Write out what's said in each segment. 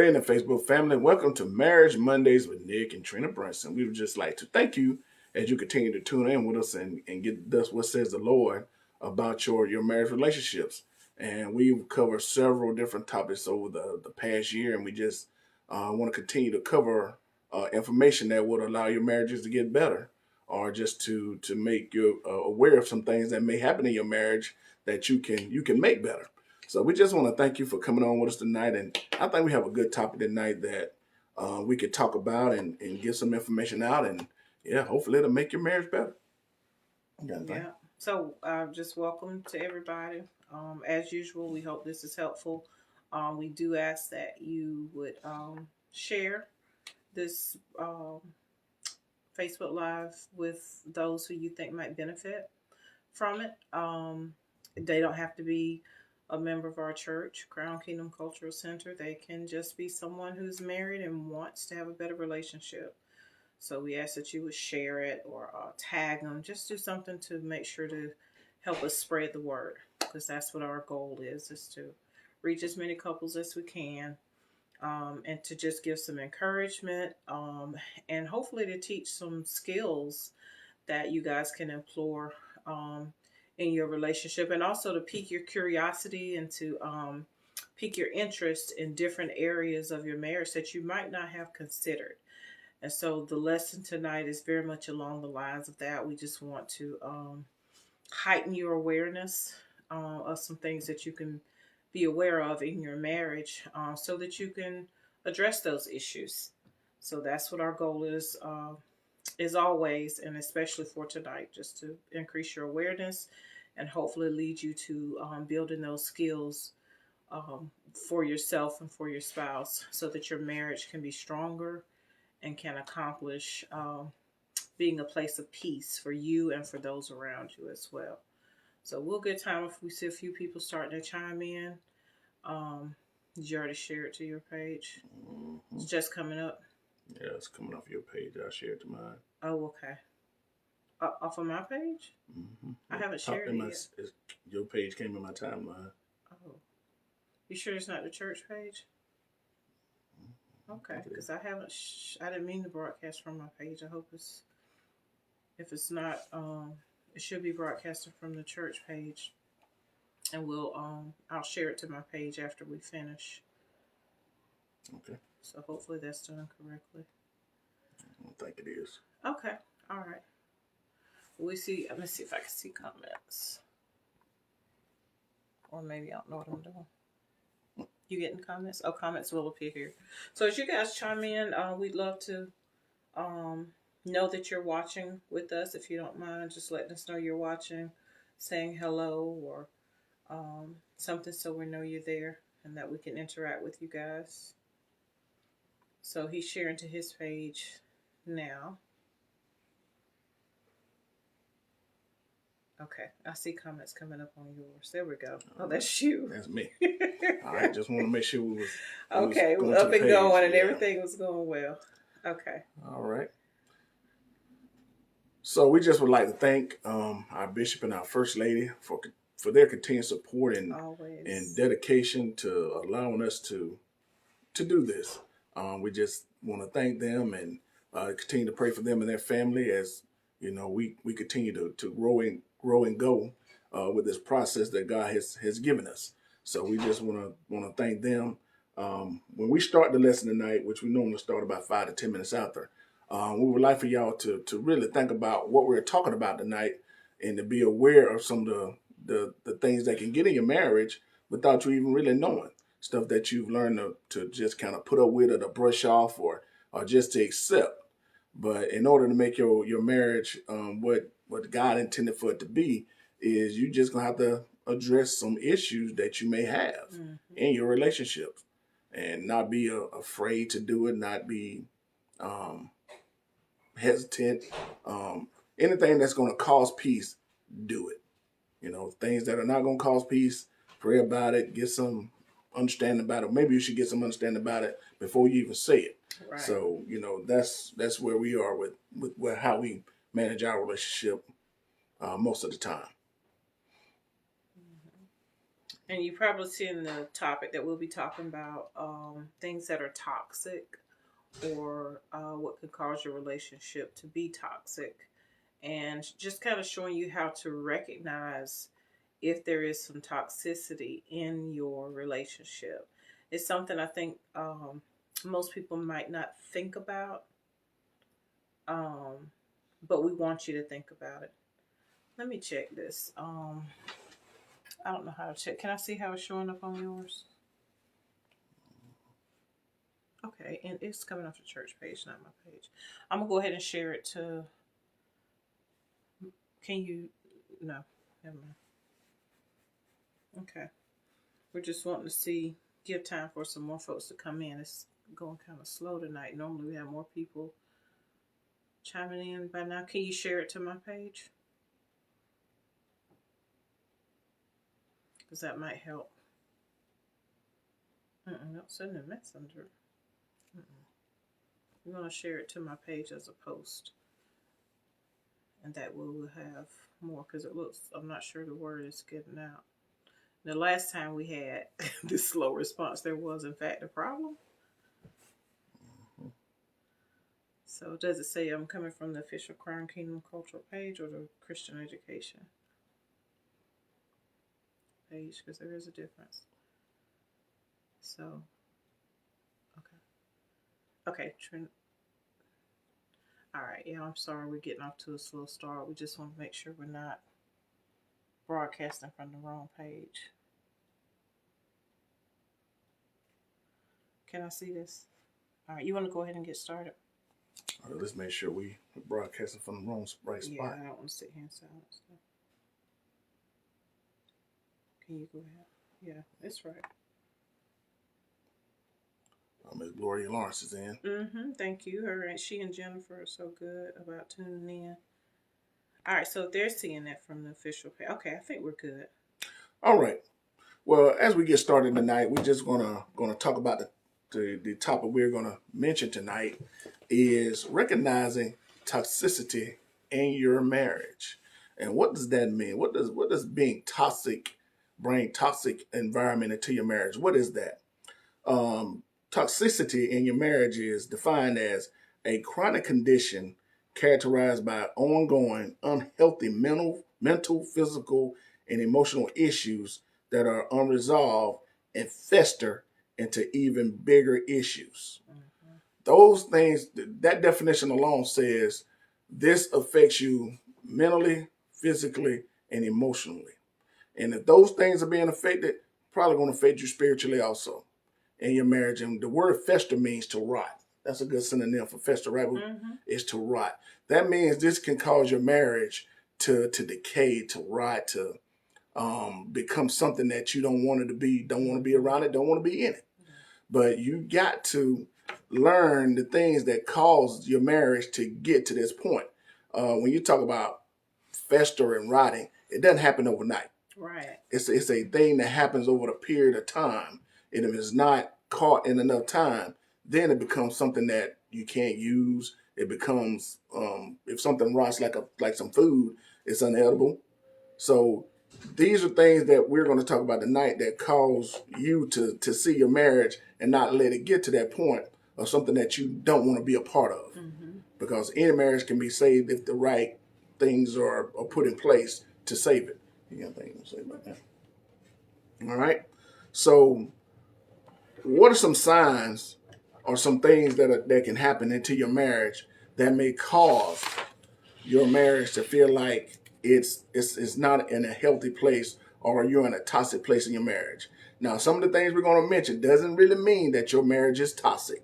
friend and Facebook family. Welcome to Marriage Mondays with Nick and Trina Brunson. We would just like to thank you as you continue to tune in with us and get us what says the Lord about your marriage relationships. And we've covered several different topics over the past year, and we just want to continue to cover information that would allow your marriages to get better, or just to make you aware of some things that may happen in your marriage that you can make better. So we just want to thank you for coming on with us tonight, and I think we have a good topic tonight that we could talk about and get some information out, and yeah, hopefully it'll make your marriage better. Yeah. So just welcome to everybody. As usual, we hope this is helpful. We do ask that you would share this Facebook Live with those who you think might benefit from it. They don't have to be a member of our church, Crown Kingdom Cultural Center. They can just be someone who's married and wants to have a better relationship. So we ask that you would share it or tag them. Just do something to make sure to help us spread the word, because that's what our goal is to reach as many couples as we can, and to just give some encouragement, and hopefully to teach some skills that you guys can employ in your relationship, and also to pique your curiosity and to pique your interest in different areas of your marriage that you might not have considered. And so the lesson tonight is very much along the lines of that. We just want to heighten your awareness of some things that you can be aware of in your marriage, so that you can address those issues. So that's what our goal is always, and especially for tonight, just to increase your awareness and hopefully lead you to building those skills for yourself and for your spouse, so that your marriage can be stronger and can accomplish being a place of peace for you and for those around you as well. So we'll get time if we see a few people starting to chime in. Did you already share it to your page? Mm-hmm. It's just coming up. Yeah, it's coming off your page. I'll share it to mine. Oh, okay. Off of my page? Mm-hmm. I haven't shared it yet. Your page came in my timeline. Oh, you sure it's not the church page? Okay, because I haven't. I didn't mean to broadcast from my page. I hope it's. If it's not, it should be broadcasted from the church page, and I'll share it to my page after we finish. Okay. So hopefully that's done correctly. I don't think it is. Okay. All right. We see. Let me see if I can see comments, or maybe I don't know what I'm doing. You getting comments? Oh, comments will appear here. So as you guys chime in, we'd love to know that you're watching with us. If you don't mind, just letting us know you're watching, saying hello or something, so we know you're there and that we can interact with you guys. So he's sharing to his page now. Okay, I see comments coming up on yours. There we go. Oh, that's you. That's me. All right, just want to make sure we was okay, was up and going, and everything was going well. Okay. All right. So we just would like to thank our bishop and our first lady for their continued support and dedication to allowing us to do this. We just want to thank them and continue to pray for them and their family as we continue to grow and go with this process that God has given us. So we just want to thank them. When we start the lesson tonight, which we normally start about 5 to 10 minutes after, we would like for y'all to really think about what we're talking about tonight, and to be aware of some of the things that can get in your marriage without you even really knowing. Stuff that you've learned to just kind of put up with, or to brush off, or just to accept. But in order to make your marriage what God intended for it to be, is you just gonna have to address some issues that you may have in your relationship, and not be afraid to do it, not be hesitant. Anything that's going to cause peace, do it. Things that are not going to cause peace, pray about it, get some understanding about it. Maybe you should get some understanding about it before you even say it. Right. So that's where we are with how we manage our relationship most of the time. And you probably see in the topic that we'll be talking about things that are toxic or what could cause your relationship to be toxic. And just kind of showing you how to recognize if there is some toxicity in your relationship. It's something I think most people might not think about, but we want you to think about it. Let me check this. I don't know how to check. Can I see how it's showing up on yours? Okay, and it's coming off the church page, not my page. I'm gonna go ahead and share it to. Can you? No, never mind. Okay, we're just wanting to see, give time for some more folks to come in. It's going kind of slow tonight. Normally we have more people chiming in by now. Can you share it to my page? Because that might help. No, send a messenger. We're going to share it to my page as a post. And that way we'll have more, because it looks, I'm not sure the word is getting out. The last time we had this slow response, there was in fact a problem. So does it say I'm coming from the official Crown Kingdom Cultural page or the Christian Education page? Because there is a difference. So, okay. All right, yeah, I'm sorry we're getting off to a slow start. We just want to make sure we're not broadcasting from the wrong page. Can I see this? All right, you want to go ahead and get started? All right, let's make sure we're broadcasting from the right spot. Yeah, I don't want to sit here in silence. So. Can you go ahead? Yeah, that's right. Miss Gloria Lawrence is in. Thank you. Her and she and Jennifer are so good about tuning in. All right, so they're seeing that from the official page. Okay, I think we're good. All right. Well, as we get started tonight, we're just gonna talk about the topic we're gonna mention tonight is recognizing toxicity in your marriage. And what does that mean? What does being toxic, bring toxic environment into your marriage? What is that? Toxicity in your marriage is defined as a chronic condition characterized by ongoing unhealthy mental, physical, and emotional issues that are unresolved and fester into even bigger issues. Those things, that definition alone says this affects you mentally, physically, and emotionally. And if those things are being affected, probably going to affect you spiritually also in your marriage. And the word fester means to rot. That's a good synonym for fester, right? Is to rot. That means this can cause your marriage to decay, to rot, to become something that you don't want it to be, don't want to be around it, don't want to be in it. But you got to learn the things that cause your marriage to get to this point. When you talk about fester and rotting, it doesn't happen overnight. Right. It's a thing that happens over a period of time. And if it's not caught in enough time, then it becomes something that you can't use. It becomes if something rots like some food, it's unedible. So these are things that we're going to talk about tonight that cause you to see your marriage and not let it get to that point of something that you don't want to be a part of. Because any marriage can be saved if the right things are put in place to save it. You got anything to say about that? All right. So what are some signs or some things that can happen into your marriage that may cause your marriage to feel like it's not in a healthy place or you're in a toxic place in your marriage? Now, some of the things we're going to mention doesn't really mean that your marriage is toxic.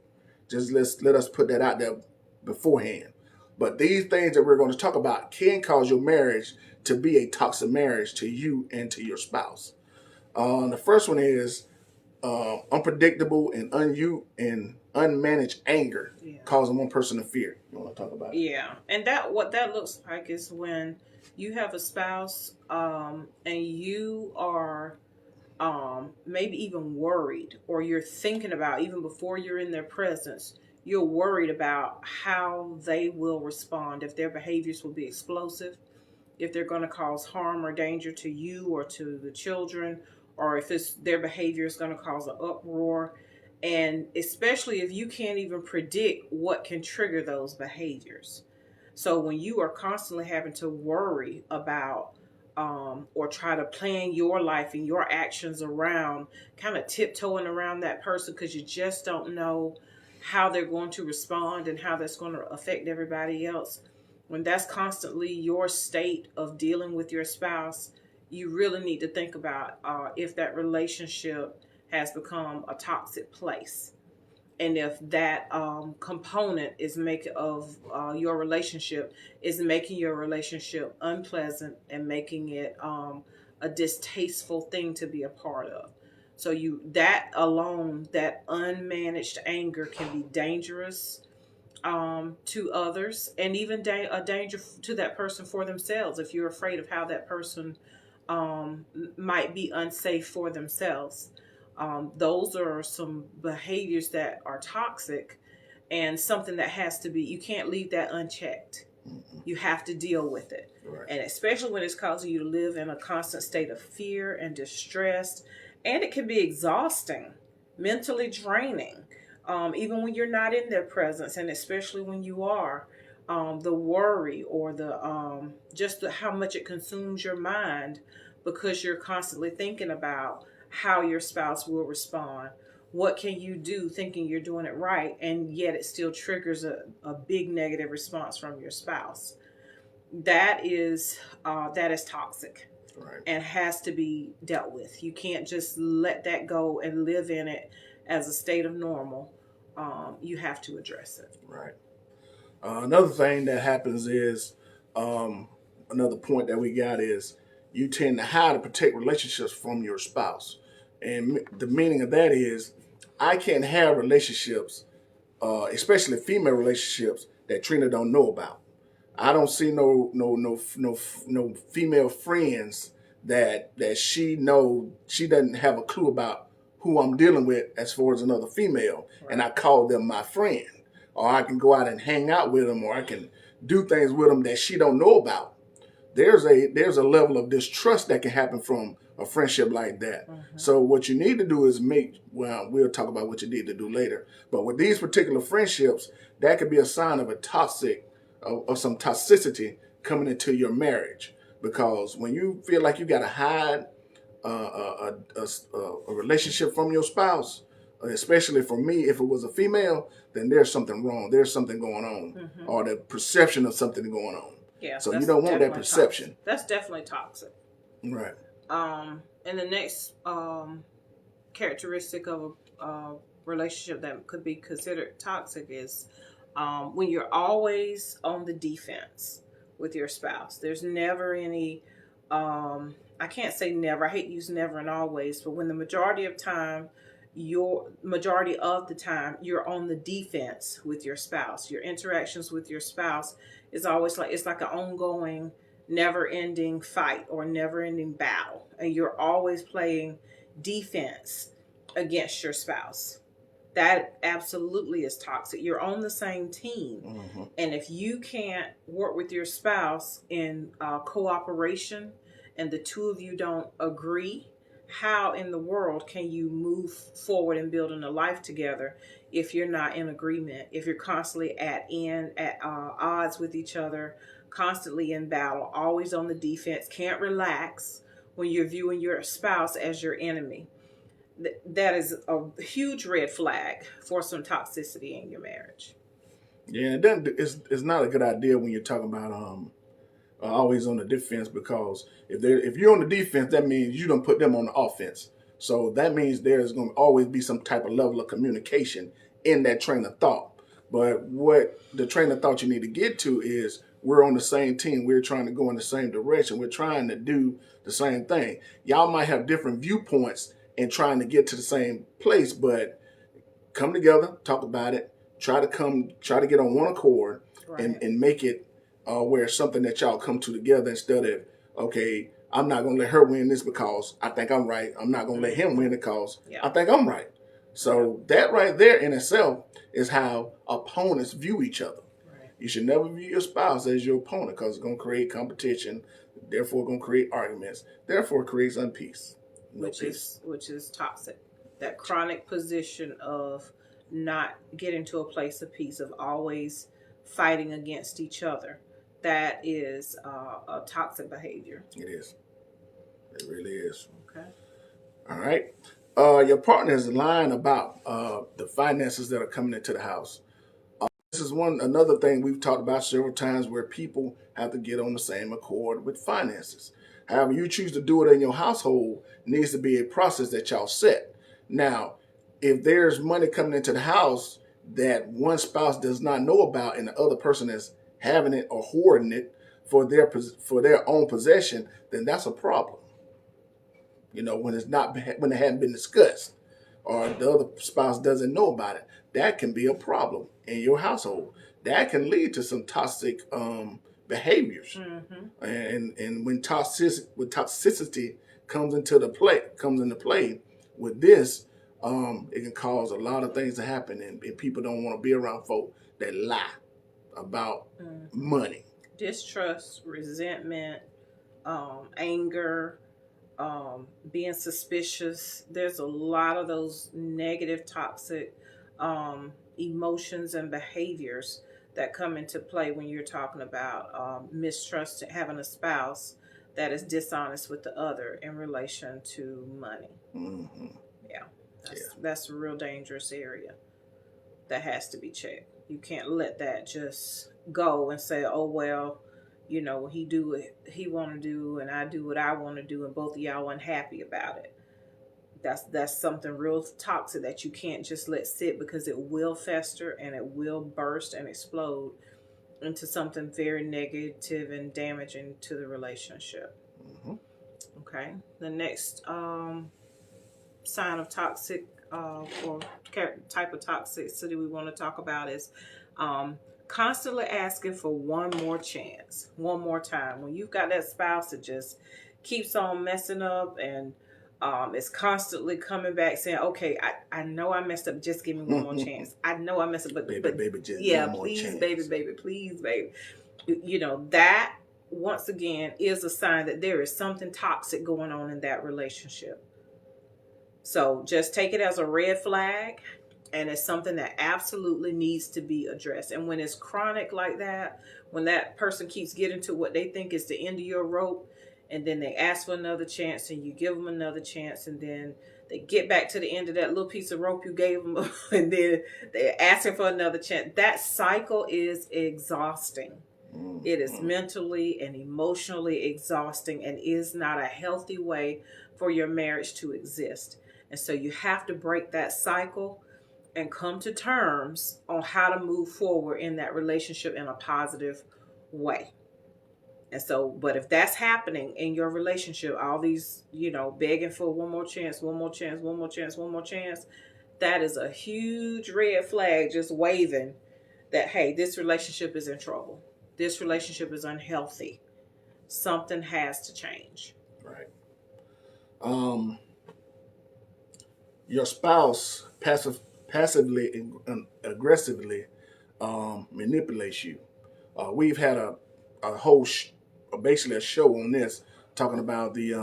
Just let us put that out there beforehand. But these things that we're going to talk about can cause your marriage to be a toxic marriage to you and to your spouse. The first one is unpredictable and unmanaged anger, causing one person to fear. You want to talk about it? Yeah, and what that looks like is when you have a spouse and you are maybe even worried, or you're thinking about, even before you're in their presence, you're worried about how they will respond, if their behaviors will be explosive, if they're going to cause harm or danger to you or to the children or if it's their behavior is going to cause an uproar. And especially if you can't even predict what can trigger those behaviors. So when you are constantly having to worry about or try to plan your life and your actions around, kind of tiptoeing around that person because you just don't know how they're going to respond and how that's going to affect everybody else, when that's constantly your state of dealing with your spouse, you really need to think about if that relationship has become a toxic place, and if that component is making of your relationship is making your relationship unpleasant and making it a distasteful thing to be a part of. So you that alone, that unmanaged anger can be dangerous to others, and even a danger to that person for themselves if you're afraid of how that person might be unsafe for themselves. Those are some behaviors that are toxic, and something that has to be, you can't leave that unchecked. You have to deal with it. Right. And especially when it's causing you to live in a constant state of fear and distress. And it can be exhausting, mentally draining, even when you're not in their presence, and especially when you are. The worry or the just how much it consumes your mind because you're constantly thinking about how your spouse will respond. What can you do thinking you're doing it right, and yet it still triggers a big negative response from your spouse? That is toxic. Right. And has to be dealt with. You can't just let that go and live in it as a state of normal. You have to address it. Right. Another thing that happens is another point that we got is you tend to hide to protect relationships from your spouse. And the meaning of that is I can't have relationships, especially female relationships, that Trina don't know about. I don't see no female friends that she doesn't have a clue about who I'm dealing with as far as another female, right. And I call them my friend, or I can go out and hang out with them, or I can do things with them that she don't know about. There's a level of distrust that can happen from a friendship like that. Mm-hmm. So what you need to do is we'll talk about what you need to do later. But with these particular friendships, that could be a sign of some toxicity coming into your marriage. Because when you feel like you got to hide a relationship from your spouse, especially for me, if it was a female, then there's something wrong. There's something going on, mm-hmm. or the perception of something going on. Yeah, so you don't want that perception. Toxic. That's definitely toxic. Right. And the next characteristic of a relationship that could be considered toxic is when you're always on the defense with your spouse. There's never any, I can't say never, I hate to use never and always, but when the majority of the time you're on the defense with your spouse. Your interactions with your spouse is always it's like an ongoing, never-ending fight or never-ending battle, and you're always playing defense against your spouse. That absolutely is toxic. You're on the same team, mm-hmm. and if you can't work with your spouse in cooperation, and the two of you don't agree, how in the world can you move forward and building a life together if you're not in agreement, if you're constantly at odds with each other, constantly in battle, always on the defense, can't relax when you're viewing your spouse as your enemy? That is a huge red flag for some toxicity in your marriage. Yeah, it's not a good idea when you're talking about always on the defense, because if you're on the defense, that means you don't put them on the offense. So that means there's going to always be some type of level of communication in that train of thought. But what the train of thought you need to get to is we're on the same team. We're trying to go in the same direction. We're trying to do the same thing. Y'all might have different viewpoints in trying to get to the same place, but come together, talk about it, try to get on one accord, right. and make it where it's something that y'all come to together, instead of, okay, I'm not going to let her win this because I think I'm right. I'm not going to let him win because I think I'm right. So that right there in itself is how opponents view each other. Right. You should never view your spouse as your opponent, because it's going to create competition, therefore going to create arguments, therefore it creates unpeace. which is toxic. That chronic position of not getting to a place of peace, of always fighting against each other. That is a toxic behavior. It is. It really is. Okay. All right. Your partner is lying about the finances that are coming into the house. This is another thing we've talked about several times, where people have to get on the same accord with finances. However you choose to do it in your household needs to be a process that y'all set. Now, if there's money coming into the house that one spouse does not know about and the other person is having it or hoarding it for their own possession, then that's a problem. You know, when when it hadn't been discussed, or the other spouse doesn't know about it, that can be a problem in your household. That can lead to some toxic behaviors. Mm-hmm. And when toxicity comes into play with this, it can cause a lot of things to happen, and people don't want to be around folk that lie about money. Distrust, resentment, anger, being suspicious. There's a lot of those negative, toxic emotions and behaviors that come into play when you're talking about mistrust, having a spouse that is dishonest with the other in relation to money. Mm-hmm. That's a real dangerous area that has to be checked. You can't let that just go and say, oh, well, you know, he do what he want to do and I do what I want to do, and both of y'all unhappy about it. That's something real toxic that you can't just let sit, because it will fester and it will burst and explode into something very negative and damaging to the relationship. Mm-hmm. Okay. The next sign of toxic or type of toxicity we want to talk about is constantly asking for one more chance, one more time. When you've got that spouse that just keeps on messing up and is constantly coming back saying, okay, I know I messed up, just give me one more chance. I know I messed up, but baby, just yeah, one more please, chance. baby, please, baby. You know, that once again is a sign that there is something toxic going on in that relationship. So just take it as a red flag, and it's something that absolutely needs to be addressed. And when it's chronic like that, when that person keeps getting to what they think is the end of your rope, and then they ask for another chance and you give them another chance, and then they get back to the end of that little piece of rope you gave them and then they're asking for another chance. That cycle is exhausting. It is mentally and emotionally exhausting and is not a healthy way for your marriage to exist. And so you have to break that cycle and come to terms on how to move forward in that relationship in a positive way. And so, but if that's happening in your relationship, all these, you know, begging for one more chance, one more chance, one more chance, one more chance, that is a huge red flag just waving that, hey, this relationship is in trouble. This relationship is unhealthy. Something has to change. Right. Your spouse passively and aggressively manipulates you. We've had a whole basically a show on this, talking about the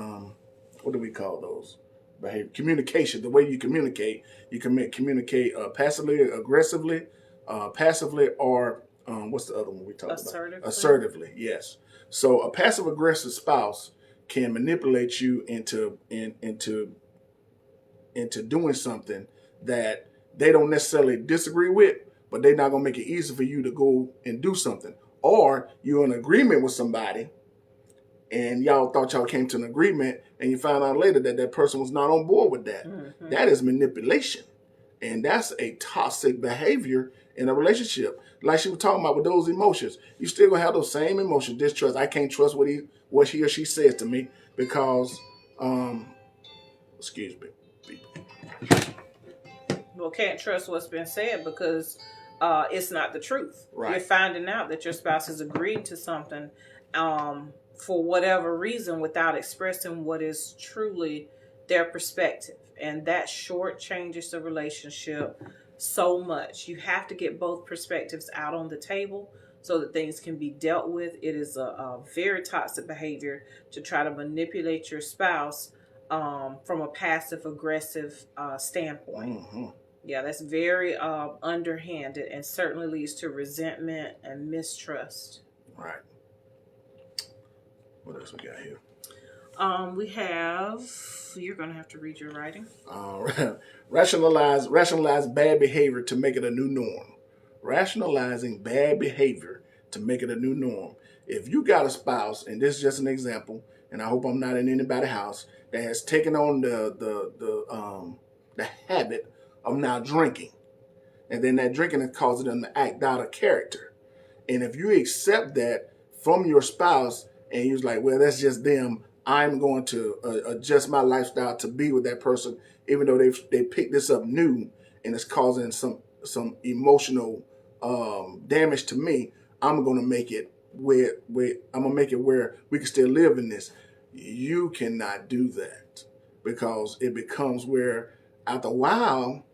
what do we call those behavior? Communication. The way you communicate. You can communicate passively, aggressively, passively, or what's the other one we talked about? Assertively. Yes. So a passive aggressive spouse can manipulate you into doing something that they don't necessarily disagree with, but they're not going to make it easy for you to go and do something. Or you're in agreement with somebody and y'all thought y'all came to an agreement, and you find out later that that person was not on board with that. Mm-hmm. That is manipulation. And that's a toxic behavior in a relationship. Like she was talking about with those emotions. You still going to have those same emotions, distrust. I can't trust what he or she says to me because, excuse me. Well, can't trust what's been said because it's not the truth. Right. You're finding out that your spouse has agreed to something for whatever reason without expressing what is truly their perspective. And that shortchanges the relationship so much. You have to get both perspectives out on the table so that things can be dealt with. It is a very toxic behavior to try to manipulate your spouse from a passive aggressive standpoint. Yeah, that's very underhanded and certainly leads to resentment and mistrust. Right. What else we got here? We have. You're going to have to read your writing. Rationalize bad behavior to make it a new norm. Rationalizing bad behavior to make it a new norm. If you got a spouse, and this is just an example, and I hope I'm not in anybody's house, that has taken on the habit of now drinking, and then that drinking is causing them to act out of character. And if you accept that from your spouse, and you're like, well, that's just them, I'm going to adjust my lifestyle to be with that person, even though they picked this up new and it's causing some emotional damage to me. I'm going to make it where we can still live in this. You cannot do that, because it becomes where after a while,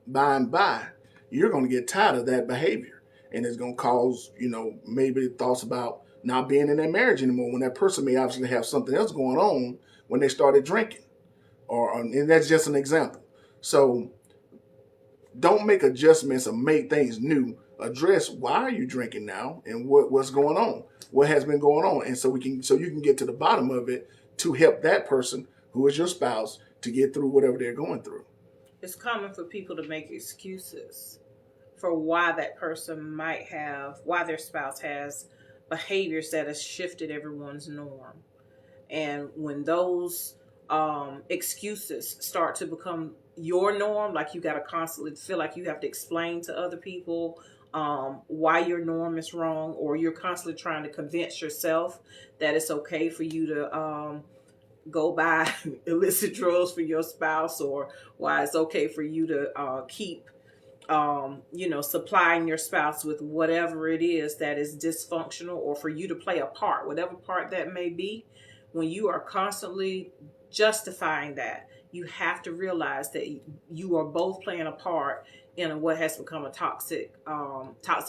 by and by, you're going to get tired of that behavior, and it's going to cause maybe thoughts about not being in that marriage anymore, when that person may obviously have something else going on when they started drinking. And that's just an example. So don't make adjustments or make things new. Address why are you drinking now, and what's going on, what has been going on, and so you can get to the bottom of it to help that person who is your spouse to get through whatever they're going through. It's common for people to make excuses for why why their spouse has behaviors that has shifted everyone's norm. And when those excuses start to become your norm, like you got to constantly feel like you have to explain to other people why your norm is wrong, or you're constantly trying to convince yourself that it's okay for you to go buy illicit drugs for your spouse, or why it's okay for you to keep supplying your spouse with whatever it is that is dysfunctional, or for you to play a part, whatever part that may be. When you are constantly justifying that, you have to realize that you are both playing a part in what has become a toxic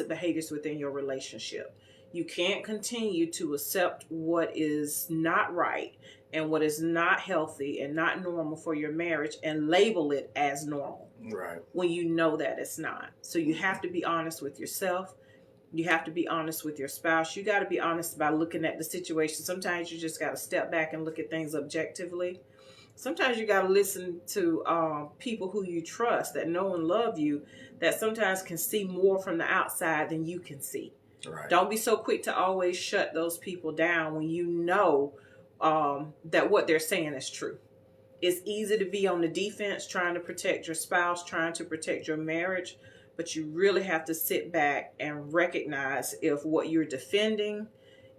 behaviors within your relationship. You can't continue to accept what is not right and what is not healthy and not normal for your marriage and label it as normal. Right. When you know that it's not. So you have to be honest with yourself. You have to be honest with your spouse. You got to be honest about looking at the situation. Sometimes you just got to step back and look at things objectively. Sometimes you got to listen to people who you trust, that know and love you, that sometimes can see more from the outside than you can see. Right. Don't be so quick to always shut those people down when you know that what they're saying is true. It's easy to be on the defense, trying to protect your spouse, trying to protect your marriage, but you really have to sit back and recognize if what you're defending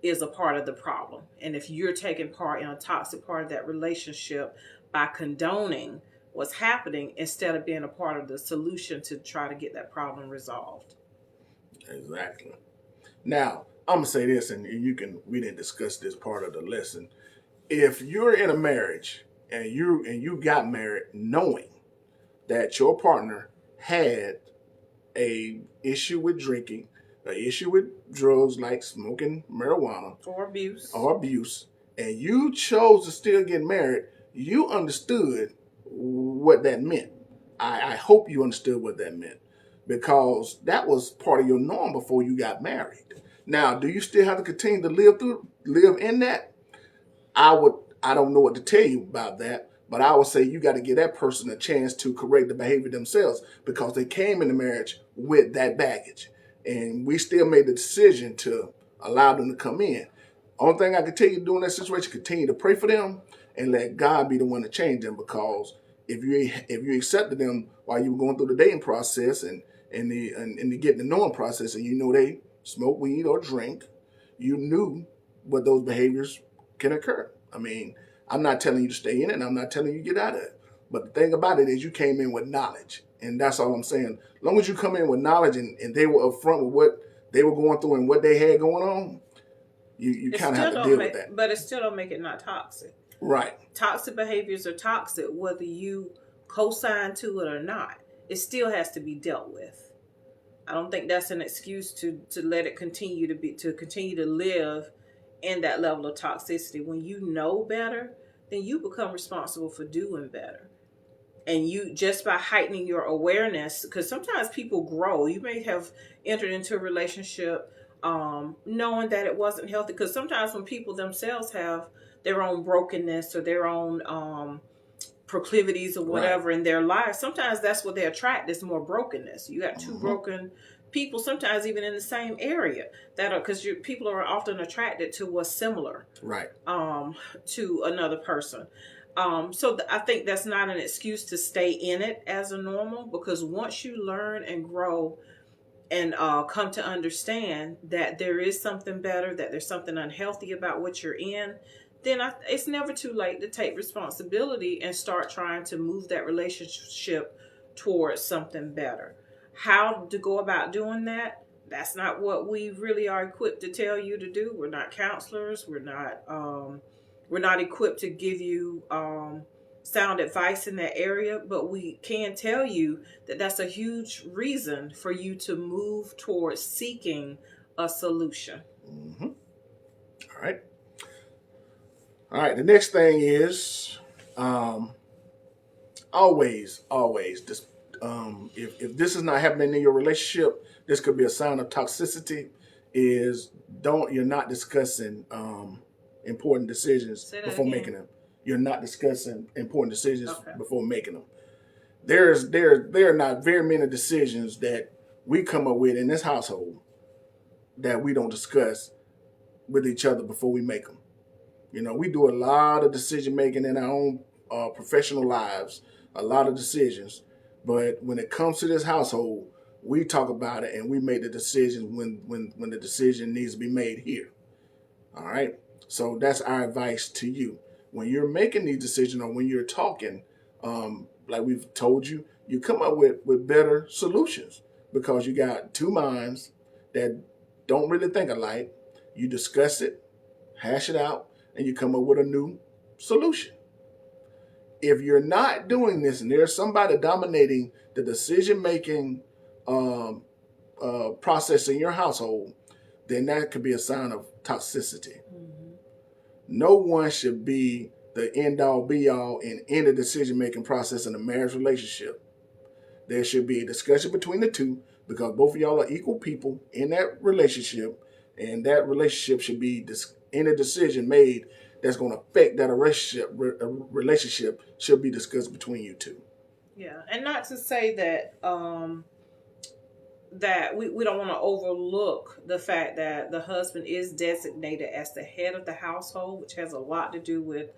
is a part of the problem. And if you're taking part in a toxic part of that relationship by condoning what's happening instead of being a part of the solution to try to get that problem resolved. Exactly. Now, I'm going to say this, and we didn't discuss this part of the lesson. If you're in a marriage and you got married knowing that your partner had a issue with drinking, an issue with drugs like smoking marijuana or abuse, and you chose to still get married, you understood what that meant. I hope you understood what that meant, because that was part of your norm before you got married. Now, do you still have to continue to live in that? I don't know what to tell you about that, but I would say you got to give that person a chance to correct the behavior themselves, because they came into marriage with that baggage. And we still made the decision to allow them to come in. Only thing I can tell you during that situation, continue to pray for them and let God be the one to change them, because if you accepted them while you were going through the dating process and the getting to know them process, and you know they smoke weed or drink, you knew what those behaviors can occur. I mean, I'm not telling you to stay in it, and I'm not telling you to get out of it. But the thing about it is you came in with knowledge, and that's all I'm saying. As long as you come in with knowledge and they were upfront with what they were going through and what they had going on, you kind of have to deal with that. But it still don't make it not toxic. Right. Toxic behaviors are toxic whether you co-sign to it or not. It still has to be dealt with. I don't think that's an excuse to let it continue to continue to live in that level of toxicity. When you know better, then you become responsible for doing better. And you, just by heightening your awareness, because sometimes people grow. You may have entered into a relationship knowing that it wasn't healthy, because sometimes when people themselves have their own brokenness or their own proclivities or whatever in their life, sometimes that's what they attract, is more brokenness. You got two broken people, sometimes even in the same area, that are, because people are often attracted to what's similar to another person. So I think that's not an excuse to stay in it as a normal, because once you learn and grow and come to understand that there is something better, that there's something unhealthy about what you're in, then it's never too late to take responsibility and start trying to move that relationship towards something better. How to go about doing that? That's not what we really are equipped to tell you to do. We're not counselors. We're not equipped to give you sound advice in that area, but we can tell you that that's a huge reason for you to move towards seeking a solution. All right. All right. The next thing is always, this, if this is not happening in your relationship, this could be a sign of toxicity. You're not discussing important decisions before making them. You're not discussing important decisions before making them. There are not very many decisions that we come up with in this household that we don't discuss with each other before we make them. You know, we do a lot of decision making in our own professional lives, a lot of decisions. But when it comes to this household, we talk about it and we make the decision when the decision needs to be made here. All right. So that's our advice to you. When you're making these decisions or when you're talking, like we've told you, you come up with better solutions because you got two minds that don't really think alike. You discuss it, hash it out, and you come up with a new solution. If you're not doing this and there's somebody dominating the decision-making process in your household, then that could be a sign of toxicity. No one should be the end-all, be-all in any decision-making process in a marriage relationship. There should be a discussion between the two because both of y'all are equal people in that relationship, and that relationship should be any decision made that's going to affect that relationship should be discussed between you two. Yeah, and not to say that that we don't want to overlook the fact that the husband is designated as the head of the household, which has a lot to do with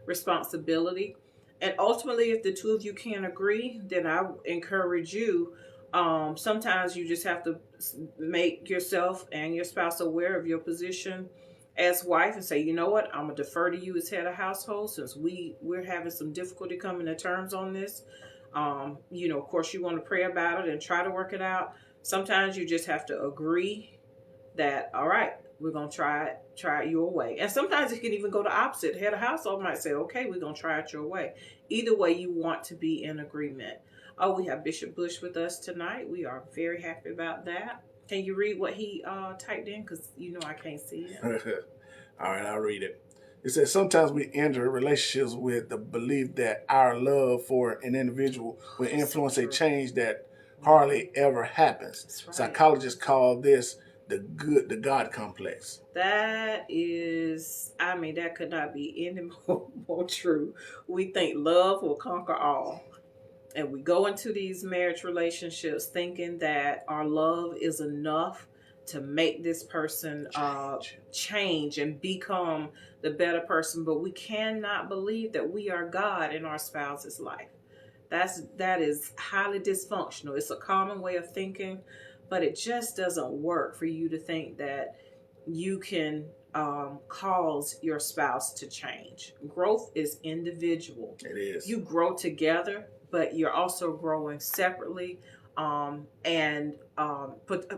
responsibility. And ultimately, if the two of you can't agree, then I encourage you. Sometimes you just have to make yourself and your spouse aware of your position as wife and say, you know what, I'm gonna defer to you as head of household since we're having some difficulty coming to terms on this. Of course, you want to pray about it and try to work it out. Sometimes you just have to agree that, all right, we're going to try it your way. And sometimes it can even go the opposite. Head of household might say, okay, we're going to try it your way. Either way, you want to be in agreement. Oh, we have Bishop Bush with us tonight. We are very happy about that. Can you read what he typed in? Because I can't see it. All right, I'll read it. It says, sometimes we enter relationships with the belief that our love for an individual will influence a change that hardly ever happens. Right. Psychologists call this the God complex. That is, that could not be any more true. We think love will conquer all. And we go into these marriage relationships thinking that our love is enough to make this person change and become the better person. But we cannot believe that we are God in our spouse's life. That is highly dysfunctional. It's a common way of thinking, but it just doesn't work for you to think that you can cause your spouse to change. Growth is individual. It is. You grow together, but you're also growing separately.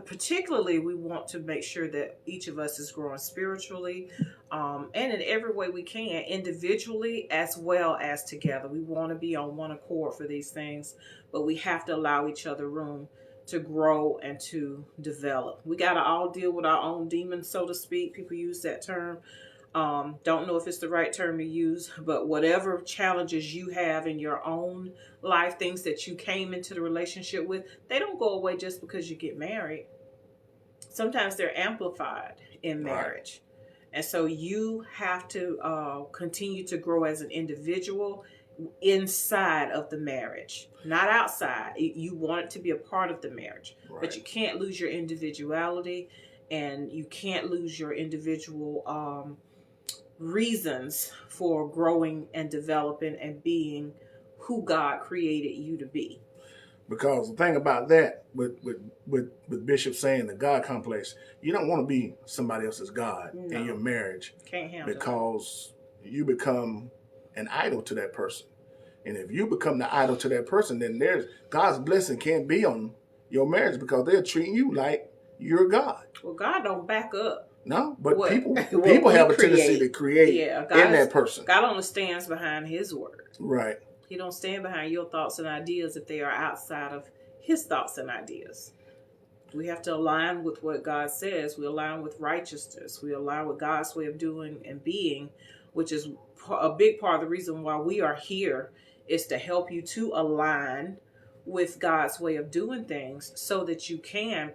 Particularly, we want to make sure that each of us is growing spiritually, and in every way we can, individually as well as together. We want to be on one accord for these things, but we have to allow each other room to grow and to develop. We got to all deal with our own demons, so to speak. People use that term. Don't know if it's the right term to use, but whatever challenges you have in your own life, things that you came into the relationship with, they don't go away just because you get married. Sometimes they're amplified in marriage. And so you have to continue to grow as an individual inside of the marriage, not outside. You want it to be a part of the marriage, but you can't lose your individuality, and you can't lose your individual reasons for growing and developing and being who God created you to be. Because the thing about that, with Bishop saying the God complex, you don't want to be somebody else's God in your marriage. Can't handle because you become an idol to that person. And if you become the idol to that person, then there's God's blessing can't be on your marriage because they're treating you like you're God. Well, God don't back up. No, but people have a tendency to create in that person. God only stands behind His word. Right. He don't stand behind your thoughts and ideas if they are outside of His thoughts and ideas. We have to align with what God says. We align with righteousness. We align with God's way of doing and being, which is a big part of the reason why we are here, is to help you to align with God's way of doing things so that you can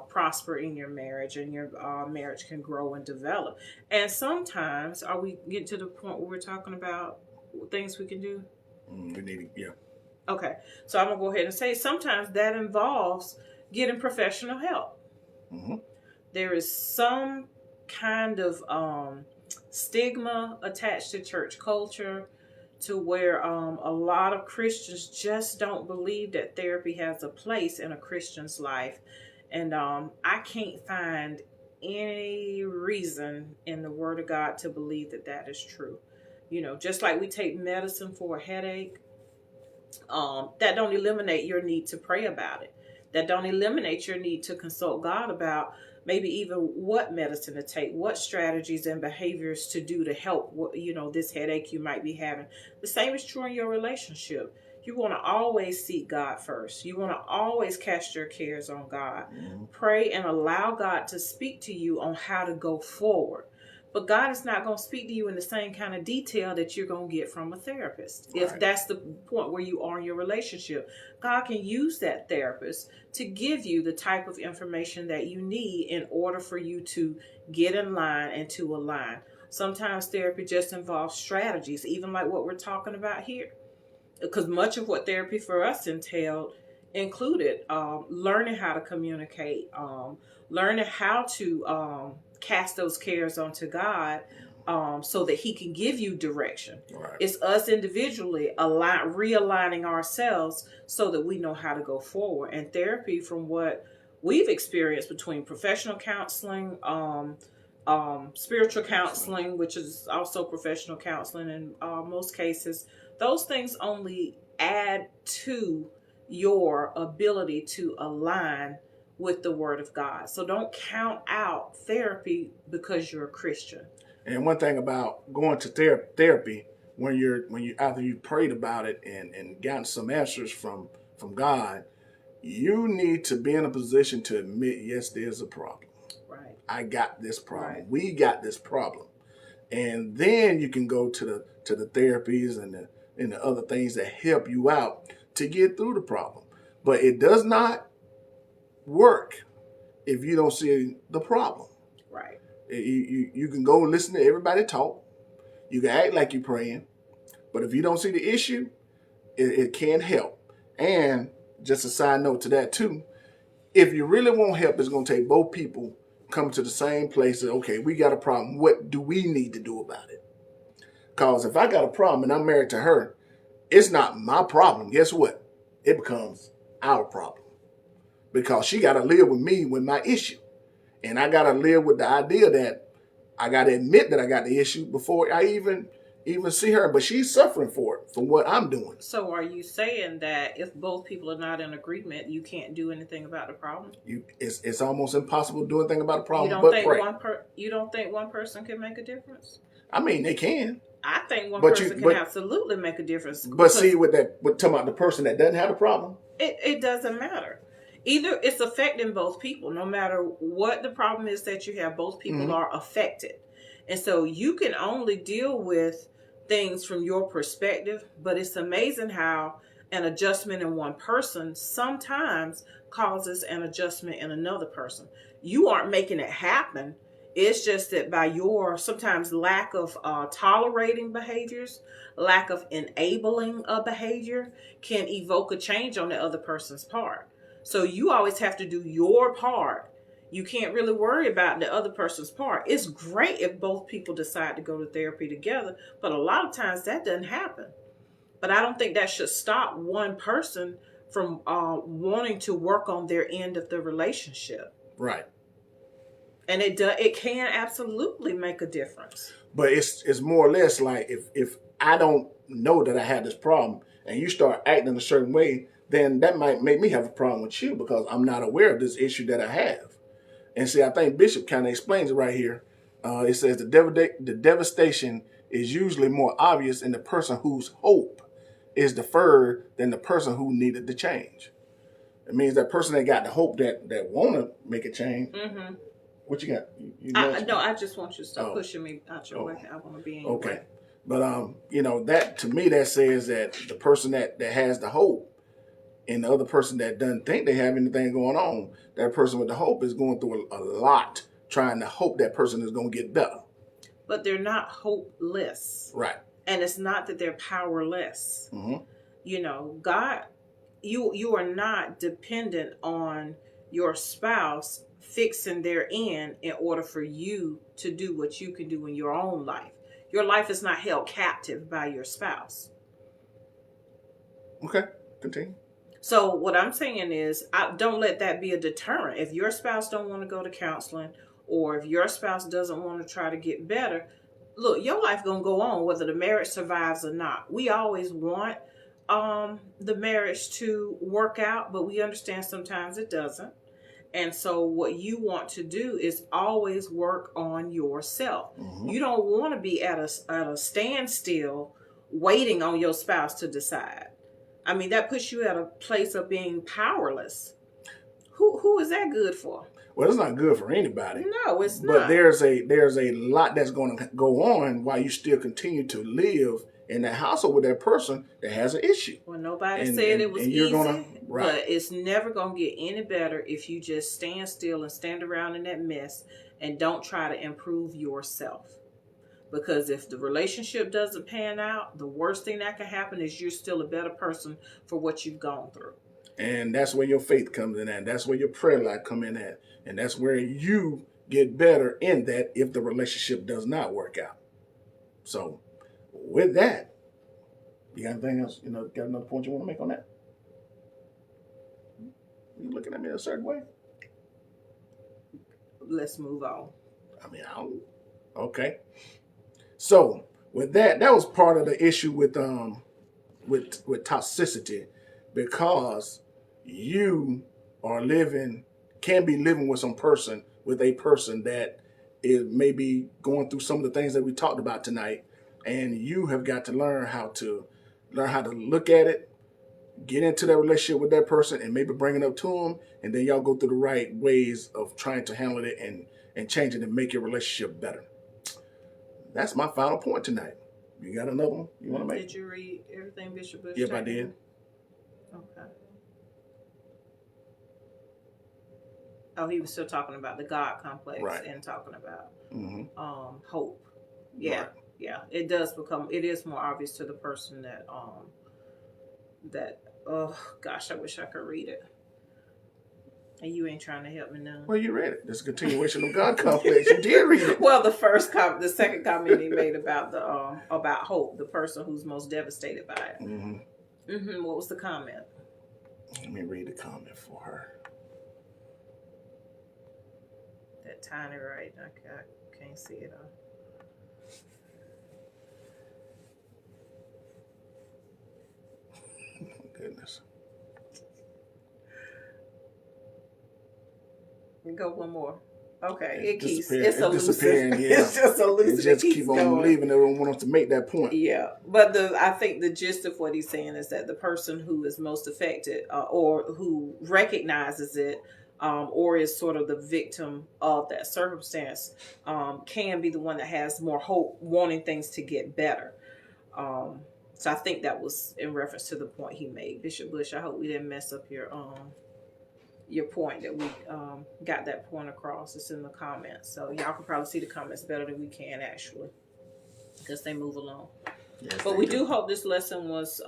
prosper in your marriage and your marriage can grow and develop. And sometimes, are we getting to the point where we're talking about things we can do? We need to, Okay, so I'm going to go ahead and say sometimes that involves getting professional help. Mm-hmm. There is some kind of stigma attached to church culture to where a lot of Christians just don't believe that therapy has a place in a Christian's life. And I can't find any reason in the Word of God to believe that that is true. You know, just like we take medicine for a headache, that don't eliminate your need to pray about it. That don't eliminate your need to consult God about maybe even what medicine to take, what strategies and behaviors to do to help, this headache you might be having. The same is true in your relationship. You want to always seek God first. You want to always cast your cares on God. Mm-hmm. Pray and allow God to speak to you on how to go forward. But God is not going to speak to you in the same kind of detail that you're going to get from a therapist. Right. If that's the point where you are in your relationship, God can use that therapist to give you the type of information that you need in order for you to get in line and to align. Sometimes therapy just involves strategies, even like what we're talking about here. Because much of what therapy for us included learning how to communicate, learning how to cast those cares onto God so that He can give you direction. Right. It's us individually realigning ourselves so that we know how to go forward. And therapy, from what we've experienced between professional counseling, spiritual counseling, which is also professional counseling in most cases, those things only add to your ability to align with the Word of God. So don't count out therapy because you're a Christian. And one thing about going to therapy, when you after you prayed about it and gotten some answers from God, you need to be in a position to admit, yes, there's a problem. Right. I got this problem. Right. We got this problem. And then you can go to the therapies and the other things that help you out to get through the problem. But it does not work if you don't see the problem. Right. You can go listen to everybody talk. You can act like you're praying. But if you don't see the issue, it can't help. And just a side note to that too, if you really want help, it's going to take both people come to the same place and, okay, we got a problem. What do we need to do about it? Because if I got a problem and I'm married to her, it's not my problem. Guess what? It becomes our problem. Because she got to live with me with my issue. And I got to live with the idea that I got to admit that I got the issue before I even see her. But she's suffering for it, from what I'm doing. So are you saying that if both people are not in agreement, you can't do anything about the problem? It's almost impossible to do anything about a problem. You don't think one person can make a difference? I mean, they can. I think one person can absolutely make a difference. But see, with talking about the person that doesn't have a problem, it doesn't matter. Either it's affecting both people, no matter what the problem is that you have, both people mm-hmm. are affected. And so you can only deal with things from your perspective, but it's amazing how an adjustment in one person sometimes causes an adjustment in another person. You aren't making it happen. It's just that by your sometimes lack of tolerating behaviors, lack of enabling a behavior can evoke a change on the other person's part. So you always have to do your part. You can't really worry about the other person's part. It's great if both people decide to go to therapy together, but a lot of times that doesn't happen. But I don't think that should stop one person from wanting to work on their end of the relationship. Right. And it can absolutely make a difference. But it's more or less like if I don't know that I have this problem and you start acting a certain way, then that might make me have a problem with you because I'm not aware of this issue that I have. And see, I think Bishop kind of explains it right here. It says the devastation is usually more obvious in the person whose hope is deferred than the person who needed the change. It means that person that got the hope that want to make a change. Mm-hmm. What you got? No, I just want you to stop pushing me out your way. I want to be in your way. But that to me that says that the person that has the hope and the other person that doesn't think they have anything going on, that person with the hope is going through a lot trying to hope that person is going to get better. But they're not hopeless. Right. And it's not that they're powerless. Mm-hmm. God, you are not dependent on your spouse fixing their end in order for you to do what you can do in your own life. Your life is not held captive by your spouse. Okay, continue. So what I'm saying is, don't let that be a deterrent. If your spouse don't want to go to counseling, or if your spouse doesn't want to try to get better, look, your life gonna go on whether the marriage survives or not. We always want the marriage to work out, but we understand sometimes it doesn't. And so what you want to do is always work on yourself. Mm-hmm. You don't want to be at a standstill waiting on your spouse to decide. I mean, that puts you at a place of being powerless. Who is that good for? Well, it's not good for anybody. No, it's not. But there's a lot that's going to go on while you still continue to live in that household with that person that has an issue. Well, nobody said it was easy, but it's never going to get any better if you just stand still and stand around in that mess and don't try to improve yourself. Because if the relationship doesn't pan out, the worst thing that can happen is you're still a better person for what you've gone through. And that's where your faith comes in at. That's where your prayer life come in at. And that's where you get better in that if the relationship does not work out. So with that, you got anything else? Got another point you want to make on that? You looking at me a certain way? Let's move on. Okay. So with that was part of the issue with toxicity, because you can be living with a person that is maybe going through some of the things that we talked about tonight, and you have got to learn how to look at it, get into that relationship with that person, and maybe bring it up to them, and then y'all go through the right ways of trying to handle it and change it and make your relationship better. That's my final point tonight. You got another one you want to make? Did you read everything Bishop Bush Yep, I did. Okay. Oh, he was still talking about the God complex, right, and talking about hope. Yeah, right. Yeah. It is more obvious to the person that oh gosh, I wish I could read it. And you ain't trying to help me none. Well, you read it. This is a continuation of God complex. You did read it. Well, the second comment he made about about hope, the person who's most devastated by it. Mm-hmm. What was the comment? Let me read the comment for her. That tiny right. I can't see it. Goodness. Go one more. Okay, it's disappearing. Yeah. It's just elusive. It just keep on leaving. They don't want us to make that point. Yeah, but I think the gist of what he's saying is that the person who is most affected or who recognizes it or is sort of the victim of that circumstance, can be the one that has more hope, wanting things to get better. So I think that was in reference to the point he made. Bishop Bush, I hope we didn't mess up your point, that we got that point across. It's in the comments. So y'all can probably see the comments better than we can, actually, because they move along. Yes, but we do hope this lesson was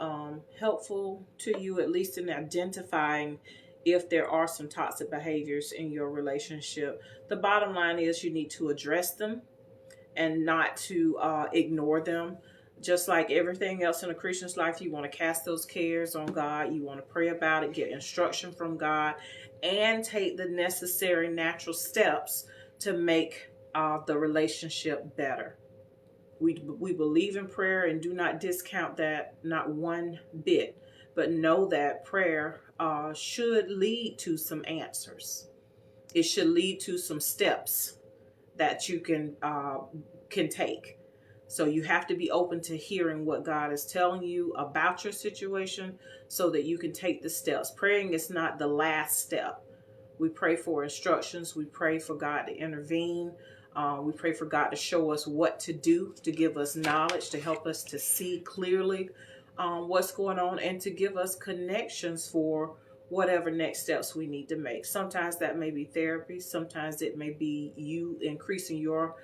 helpful to you, at least in identifying if there are some toxic behaviors in your relationship. The bottom line is you need to address them and not to ignore them. Just like everything else in a Christian's life, you want to cast those cares on God. You want to pray about it, get instruction from God, and take the necessary natural steps to make the relationship better. We believe in prayer and do not discount that, not one bit. But know that prayer should lead to some answers. It should lead to some steps that you can take. So you have to be open to hearing what God is telling you about your situation so that you can take the steps. Praying is not the last step. We pray for instructions. We pray for God to intervene. We pray for God to show us what to do, to give us knowledge, to help us to see clearly what's going on, and to give us connections for whatever next steps we need to make. Sometimes that may be therapy. Sometimes it may be you increasing your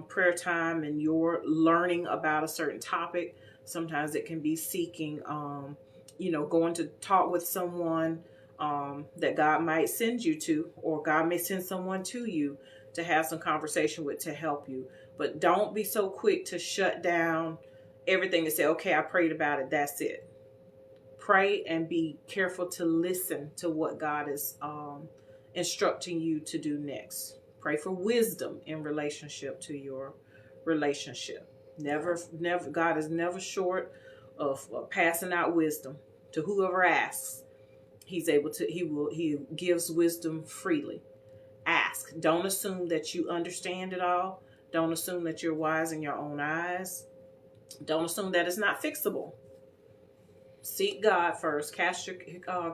prayer time and your learning about a certain topic. Sometimes it can be seeking, going to talk with someone that God might send you to, or God may send someone to you to have some conversation with to help you. But don't be so quick to shut down everything and say, okay, I prayed about it, that's it. Pray and be careful to listen to what God is instructing you to do next. Pray for wisdom in relationship to your relationship. Never, God is never short of passing out wisdom to whoever asks. He gives wisdom freely. Ask. Don't assume that you understand it all. Don't assume that you're wise in your own eyes. Don't assume that it's not fixable. Seek God first. Cast your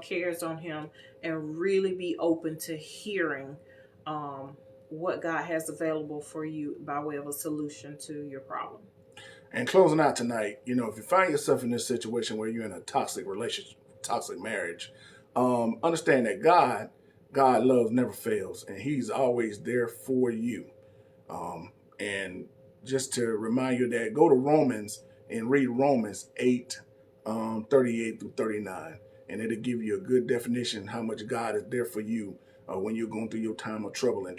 cares on Him, and really be open to hearing what God has available for you by way of a solution to your problem. And closing out tonight, if you find yourself in this situation where you're in a toxic relationship, toxic marriage, understand that God love never fails, and He's always there for you. And just to remind you that, go to Romans and read Romans 8, 38 through 39, and it'll give you a good definition how much God is there for you when you're going through your time of trouble and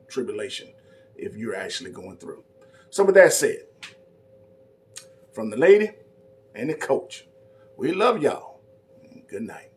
tribulation, if you're actually going through. So with that said, from the lady and the coach, we love y'all. Good night.